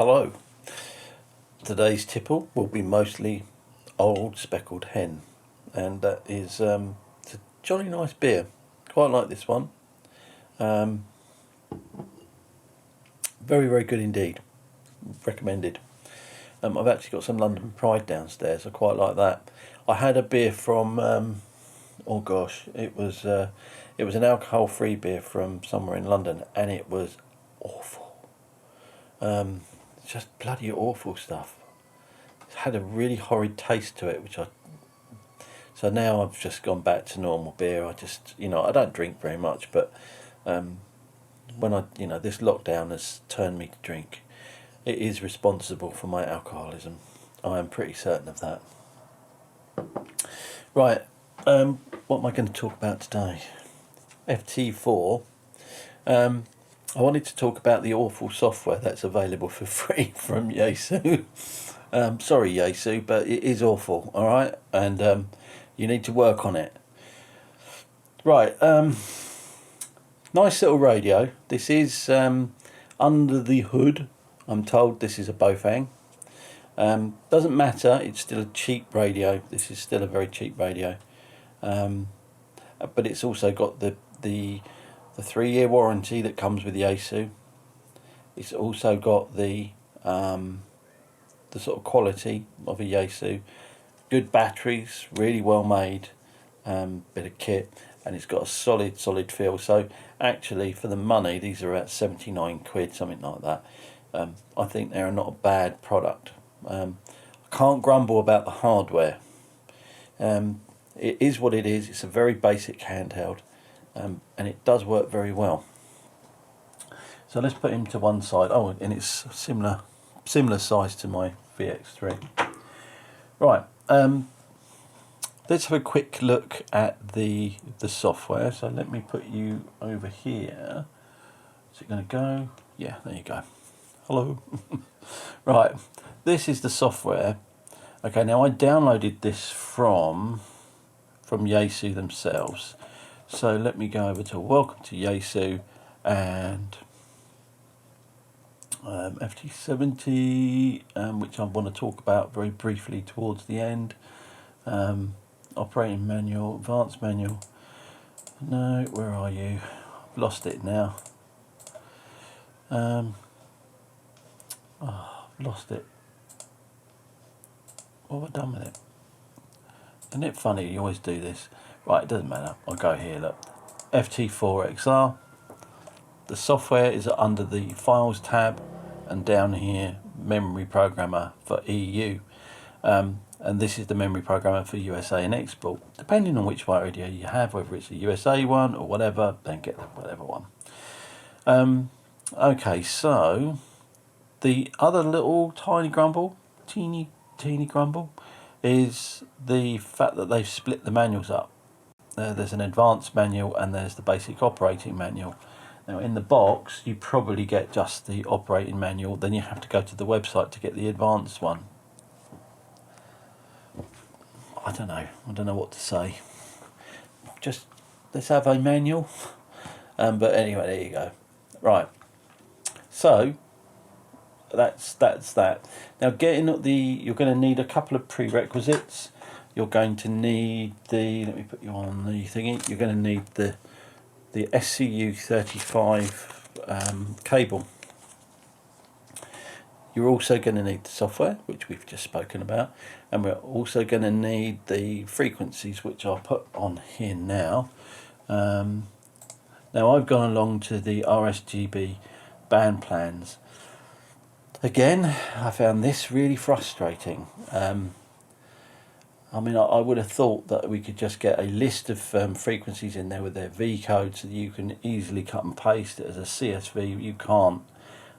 Hello. Today's tipple will be mostly Old Speckled Hen, and that is it's a jolly nice beer. Quite like this one. Very, very good indeed. Recommended. I've actually got some London Pride downstairs. I quite like that. I had a beer from oh gosh, it was an alcohol-free beer from somewhere in London, and it was awful. Just bloody awful stuff. It had a really horrid taste to it, so now I've just gone back to normal beer. I just, I don't drink very much, but when this lockdown has turned me to drink. It is responsible for my alcoholism. I am pretty certain of that. Right, what am I going to talk about today? FT-4. I wanted to talk about the awful software that's available for free from Yaesu. Sorry Yaesu, but it is awful, alright? And you need to work on it. Right, nice little radio. This is under the hood. I'm told this is a Bofang. Doesn't matter, it's still a cheap radio. This is still a very cheap radio. But it's also got the 3-year warranty that comes with the Yaesu. It's also got the sort of quality of a Yaesu. Good batteries, really well made bit of kit, and it's got a solid feel. So actually, for the money, these are at 79 quid, something like that. I think they're not a bad product. I can't grumble about the hardware. It is what it is. It's a very basic handheld. And it does work very well. So let's put him to one side. Oh, and it's similar size to my VX3. Right. Let's have a quick look at the software. So let me put you over here. Is it going to go? Yeah, there you go. Hello. Right. This is the software. Okay. Now I downloaded this from Yaesu themselves. So let me go over to Welcome to Yaesu and FT-70, which I want to talk about very briefly towards the end. Operating manual, advanced manual. No, where are you? I've lost it now. I've lost it. What have I done with it? Isn't it funny? You always do this. Right, it doesn't matter. I'll go here, look. FT-4 XR. The software is under the Files tab, and down here, Memory Programmer for EU. And this is the Memory Programmer for USA and export. Depending on which radio you have, whether it's a USA one or whatever, then get whatever one. Okay, so the other little tiny grumble, teeny grumble, is the fact that they've split the manuals up. There's an advanced manual and there's the basic operating manual. Now in the box you probably get just the operating manual, then you have to go to the website to get the advanced one. I don't know what to say. Just let's have a manual. But anyway, there you go. Right. So that's that. Now you're going to need a couple of prerequisites. You're going to need let me put you on the thingy. You're going to need the SCU35 cable. You're also going to need the software, which we've just spoken about, and we're also going to need the frequencies, which I'll put on here now. Now I've gone along to the RSGB band plans. Again, I found this really frustrating. I mean, I would have thought that we could just get a list of frequencies in there with their V codes so that you can easily cut and paste it as a CSV. You can't.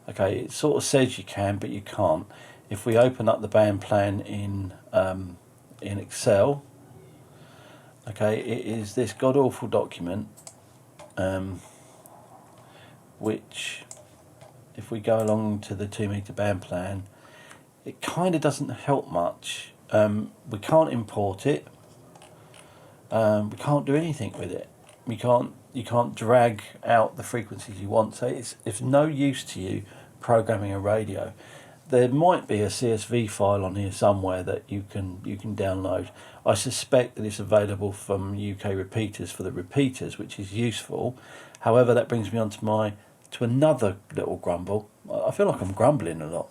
Okay, it sort of says you can, but you can't. If we open up the band plan in Excel, okay, it is this god-awful document, which, if we go along to the 2-meter band plan, it kind of doesn't help much. We can't import it. We can't do anything with it. You can't drag out the frequencies you want. So it's no use to you programming a radio. there might be a CSV file on here somewhere that you can download. I suspect that it's available from UK repeaters for the repeaters, which is useful. However, that brings me on to another little grumble. I feel like I'm grumbling a lot.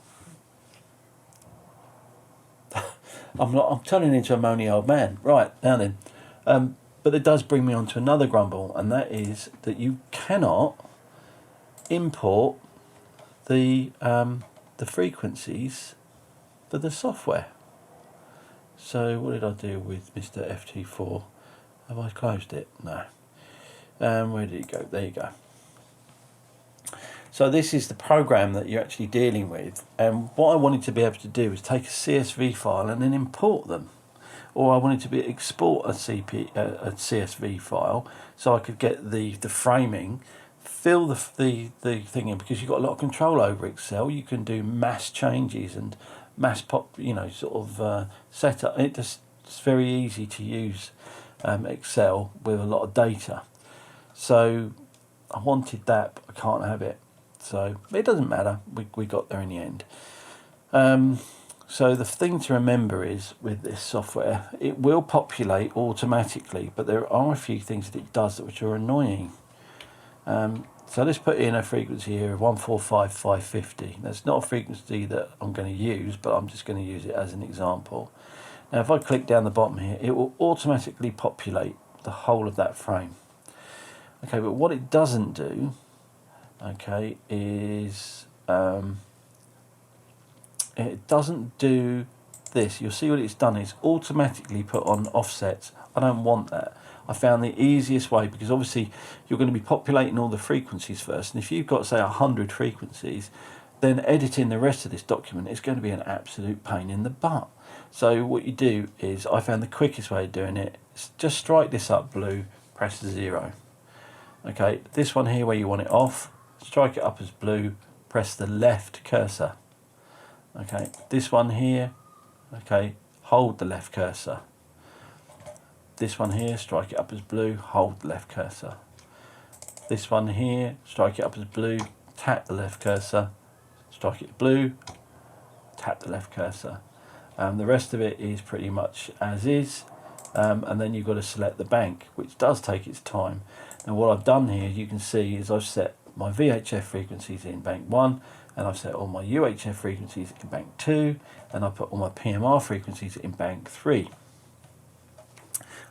I'm turning into a moany old man. Right, now then. But it does bring me on to another grumble, and that is that you cannot import the frequencies for the software. So what did I do with Mr. FT-4? Have I closed it? No. Where did it go? There you go. So this is the program that you're actually dealing with, and what I wanted to be able to do is take a CSV file and then import them, or I wanted to export a CSV file so I could get the framing, fill the thing in, because you've got a lot of control over Excel. You can do mass changes and mass setup. It's very easy to use Excel with a lot of data. So I wanted that, but I can't have it. So it doesn't matter. We got there in the end. So the thing to remember is, with this software, it will populate automatically, but there are a few things that it does which are annoying. So let's put in a frequency here of 145,550. That's not a frequency that I'm going to use, but I'm just going to use it as an example. Now if I click down the bottom here, it will automatically populate the whole of that frame. Okay, but what it doesn't do, okay, is it doesn't do this. You'll see what it's done is automatically put on offsets. I don't want that. I found the easiest way, because obviously you're going to be populating all the frequencies first, and if you've got, say, 100 frequencies, then editing the rest of this document is going to be an absolute pain in the butt. So what you do is, I found the quickest way of doing it is just strike this up blue, press 0. Okay, this one here where you want it off, strike it up as blue, press the left cursor. Okay, this one here, okay, hold the left cursor. This one here, strike it up as blue, hold the left cursor. This one here, strike it up as blue, tap the left cursor, strike it blue, tap the left cursor. The rest of it is pretty much as is, and then you've got to select the bank, which does take its time. Now what I've done here, you can see, is I've set my VHF frequencies in bank 1, and I've set all my UHF frequencies in bank 2, and I put all my PMR frequencies in bank 3.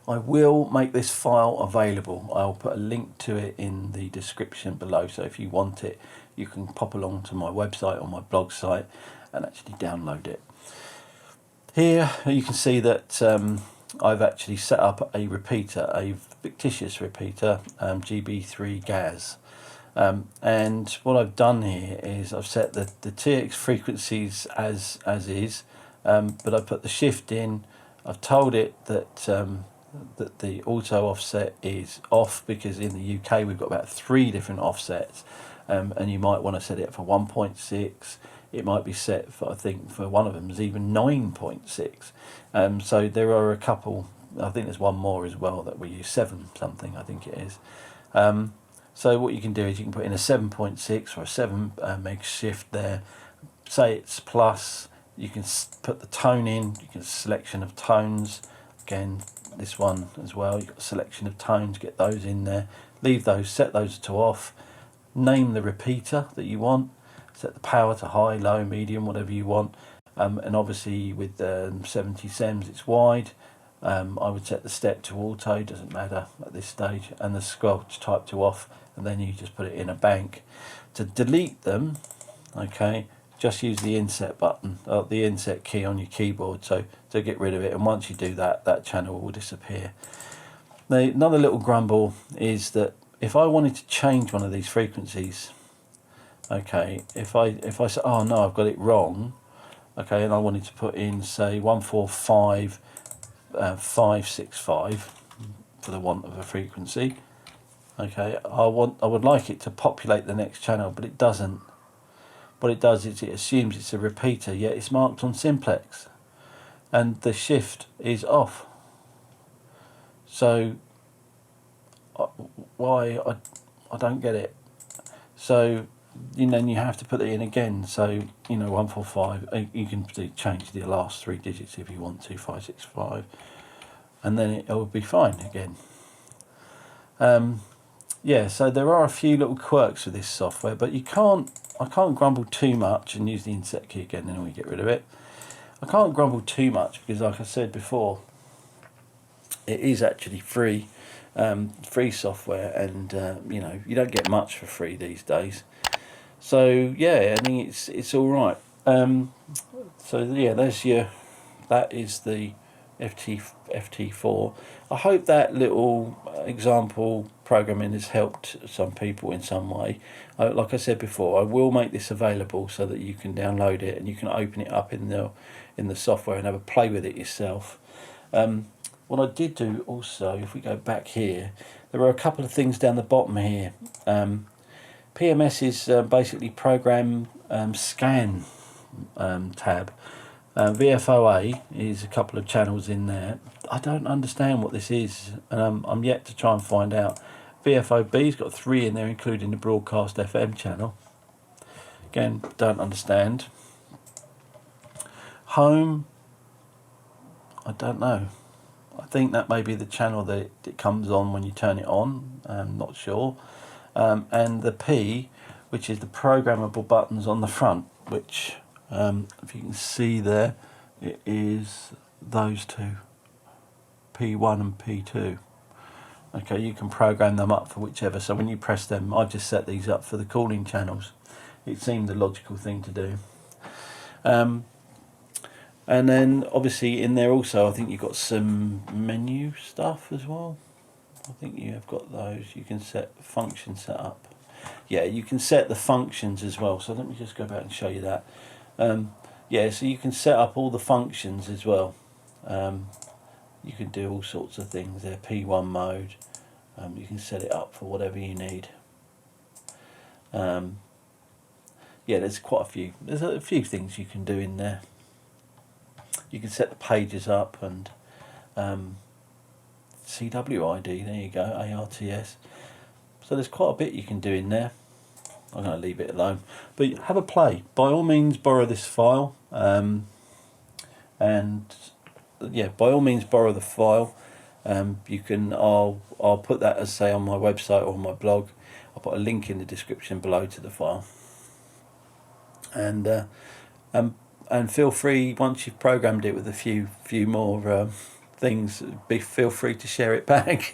I will make this file available. I'll put a link to it in the description below, so if you want it, you can pop along to my website or my blog site and actually download it. Here you can see that I've actually set up a repeater, a fictitious repeater, GB3 GAZ. And what I've done here is I've set the TX frequencies as is, but I put the shift in. I've told it that that the auto offset is off, because in the UK we've got about 3 different offsets, and you might want to set it for 1.6. It might be set for, I think for one of them is even 9.6. So there are a couple. I think there's one more as well that we use, 7 something I think it is. So what you can do is you can put in a 7.6 or a 7 meg shift there. Say it's plus. You can put the tone in. You can selection of tones. Again, this one as well. You've got a selection of tones. Get those in there. Leave those. Set those to off. Name the repeater that you want. Set the power to high, low, medium, whatever you want. And obviously with 70 sems it's wide. I would set the step to auto, doesn't matter at this stage, and the squelch type to off, and then you just put it in a bank. To delete them, okay, just use the inset button, or the inset key on your keyboard, so to get rid of it, and once you do that, that channel will disappear. Now, another little grumble is that if I wanted to change one of these frequencies, okay, if I say, oh no, I've got it wrong, okay, and I wanted to put in, say, 145,565 for the want of a frequency, okay, I would like it to populate the next channel, but it doesn't. What it does is it assumes it's a repeater, yet it's marked on simplex, and the shift is off. So why I don't get it. So then you have to put it in again. So 145. You can change the last 3 digits if you want to, 565, and then it will be fine again. Yeah, so there are a few little quirks with this software, but I can't grumble too much and use the insert key again, then we get rid of it. I can't grumble too much because, like I said before, it is actually free software, and you don't get much for free these days. So yeah, I think it's all right. So yeah, that is the FT-4. I hope that little example programming has helped some people in some way. Like I said before, I will make this available so that you can download it and you can open it up in the software and have a play with it yourself. What I did do also, if we go back here, there are a couple of things down the bottom here. PMS is basically program scan tab. VFOA is a couple of channels in there. I don't understand what this is, and I'm yet to try and find out. VFOB's got 3 in there, including the broadcast FM channel. Again, don't understand. Home, I don't know. I think that may be the channel that it comes on when you turn it on. I'm not sure. And the P, which is the programmable buttons on the front, which if you can see there, it is those 2, P1 and P2. Okay, you can program them up for whichever. So when you press them, I just set these up for the calling channels. It seemed the logical thing to do. And then obviously in there also, I think you've got some menu stuff as well. I think you have got those. You can set function set up. Yeah, you can set the functions as well. So let me just go back and show you that. Yeah, so you can set up all the functions as well. You can do all sorts of things there. P1 mode. You can set it up for whatever you need. Yeah, there's quite a few. There's a few things you can do in there. You can set the pages up and CWID. There you go. ARTS. So there's quite a bit you can do in there. I'm going to leave it alone, but have a play. By all means, borrow this file, and yeah, by all means, borrow the file. You can. I'll put that, as say, on my website or my blog. I'll put a link in the description below to the file, and feel free, once you've programmed it with a few more things, feel free to share it back.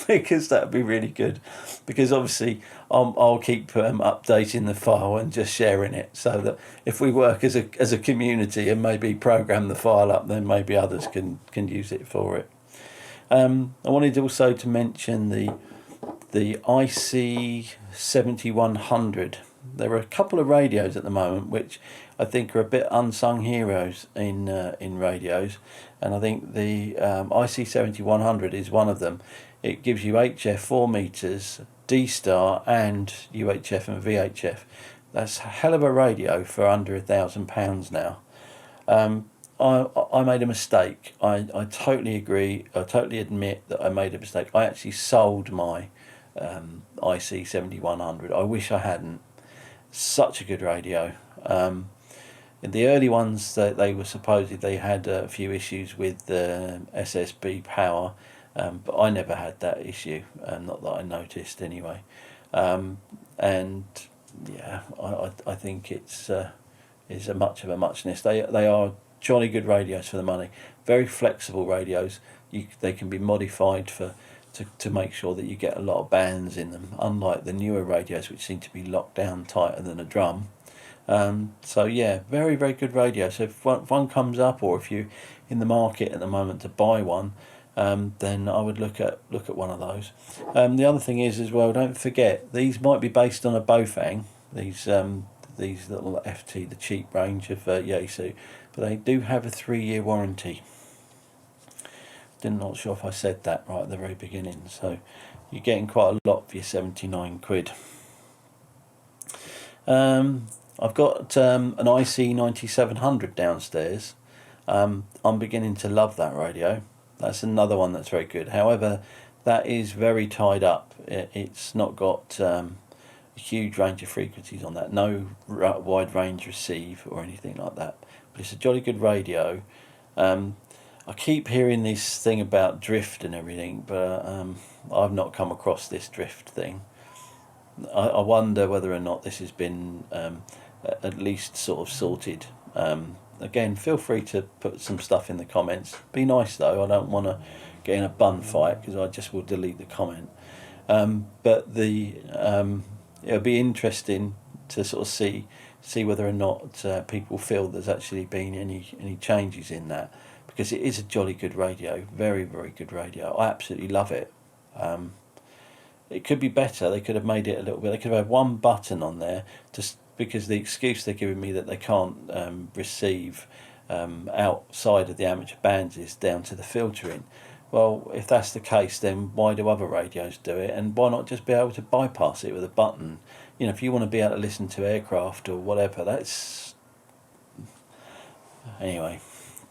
Because that would be really good, because obviously I'll keep updating the file and just sharing it, so that if we work as a community and maybe program the file up, then maybe others can use it for it. I wanted also to mention the IC 7100. There are a couple of radios at the moment which I think are a bit unsung heroes in radios, and I think the IC 7100 is one of them. It gives you HF 4 meters, D-Star, and UHF and VHF. That's a hell of a radio for under £1,000 now. I made a mistake. I totally agree. I totally admit that I made a mistake. I actually sold my IC 7100. I wish I hadn't. Such a good radio. In the early ones, they were supposedly, they had a few issues with the SSB power, but I never had that issue, not that I noticed anyway. And yeah, I think it's a much of a muchness. They are jolly good radios for the money. Very flexible radios. They can be modified to make sure that you get a lot of bands in them, unlike the newer radios which seem to be locked down tighter than a drum. So yeah, very, very good radio. So if one comes up, or if you're in the market at the moment to buy one, then I would look at one of those. The other thing is as well, don't forget, these might be based on a Bofang, these little FT, the cheap range of Yaesu, but they do have a 3-year warranty. Not sure if I said that right at the very beginning. So you're getting quite a lot for your 79 quid. I've got an IC 9700 downstairs. I'm beginning to love that radio. That's another one that's very good. However, that is very tied up. It's not got. huge range of frequencies on that. No wide range receive or anything like that. But it's a jolly good radio. I keep hearing this thing about drift and everything, but I've not come across this drift thing. I wonder whether or not this has been at least sort of sorted. Again, feel free to put some stuff in the comments. Be nice though, I don't want to get in a bun fight because I just will delete the comment. But it'll be interesting to sort of see whether or not people feel there's actually been any changes in that, because it is a jolly good radio, very very good radio. I absolutely love it. It could be better. They could have made it a little bit. They could have had one button on there, just because the excuse they're giving me that they can't receive outside of the amateur bands is down to the filtering. Well, if that's the case, then why do other radios do it? And why not just be able to bypass it with a button? You know, if you want to be able to listen to aircraft or whatever, that's... Anyway,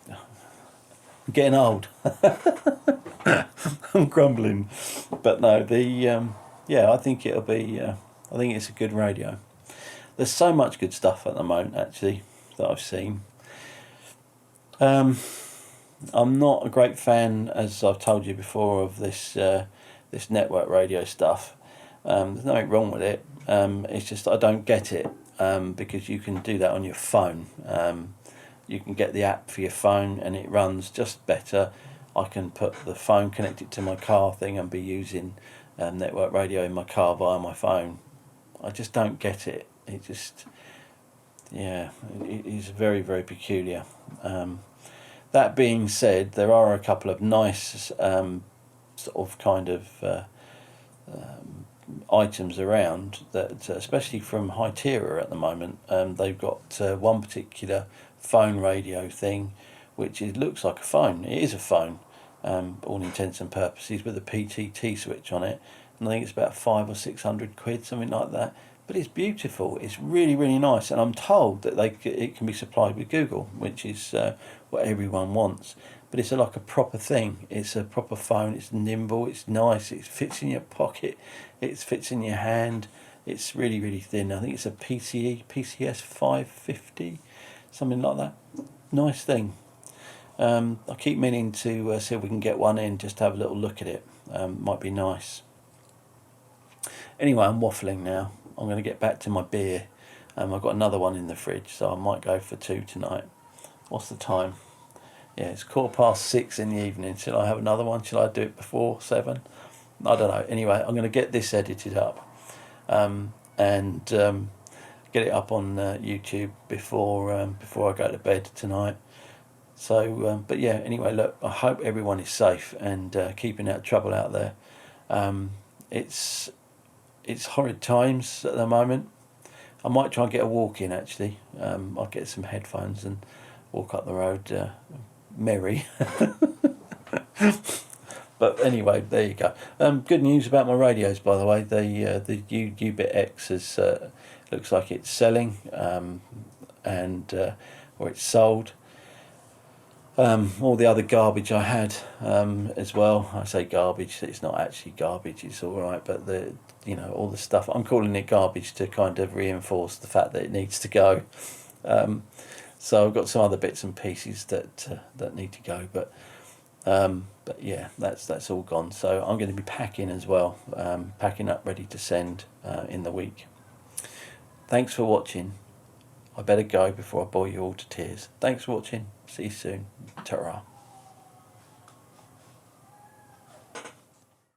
I'm getting old. I'm grumbling. But no, I think it'll be... I think it's a good radio. There's so much good stuff at the moment, actually, that I've seen. I'm not a great fan, as I've told you before, of this network radio stuff. There's nothing wrong with it. It's just I don't get it, because you can do that on your phone. You can get the app for your phone and it runs just better. I can put the phone, connect it to my car thing and be using network radio in my car via my phone. I just don't get it. It just, yeah, it is very, very peculiar. That being said, there are a couple of nice sort of kind of items around that, especially from Hytera at the moment. They've got one particular phone radio thing, which looks like a phone. It is a phone, all intents and purposes, with a PTT switch on it. And I think it's about 500 or 600 quid, something like that. But it's beautiful. It's really, really nice. And I'm told that it can be supplied with Google, which is what everyone wants. But it's like a proper thing. It's a proper phone. It's nimble. It's nice. It fits in your pocket. It fits in your hand. It's really, really thin. I think it's a PCS 550, something like that. Nice thing. I keep meaning to see if we can get one in, just to have a little look at it. Might be nice. Anyway, I'm waffling now. I'm going to get back to my beer. I've got another one in the fridge, so I might go for 2 tonight. What's the time? Yeah, it's 6:15 in the evening. Shall I have another one? Shall I do it before 7? I don't know. Anyway, I'm going to get this edited up and get it up on YouTube before I go to bed tonight. So, but yeah, anyway, look, I hope everyone is safe and keeping out of trouble out there. It's horrid times at the moment. I might try and get a walk in, actually. I'll get some headphones and walk up the road merry. But anyway, there you go. Good news about my radios, by the way. The U-Bit X looks like it's selling, or it's sold. All the other garbage I had as well. I say garbage, it's not actually garbage, it's alright, but all the stuff, I'm calling it garbage to kind of reinforce the fact that it needs to go. So I've got some other bits and pieces that need to go, but yeah, that's all gone. So I'm going to be packing as well, packing up ready to send in the week. Thanks for watching. I better go before I bore you all to tears. Thanks for watching. See you soon. Ta-ra.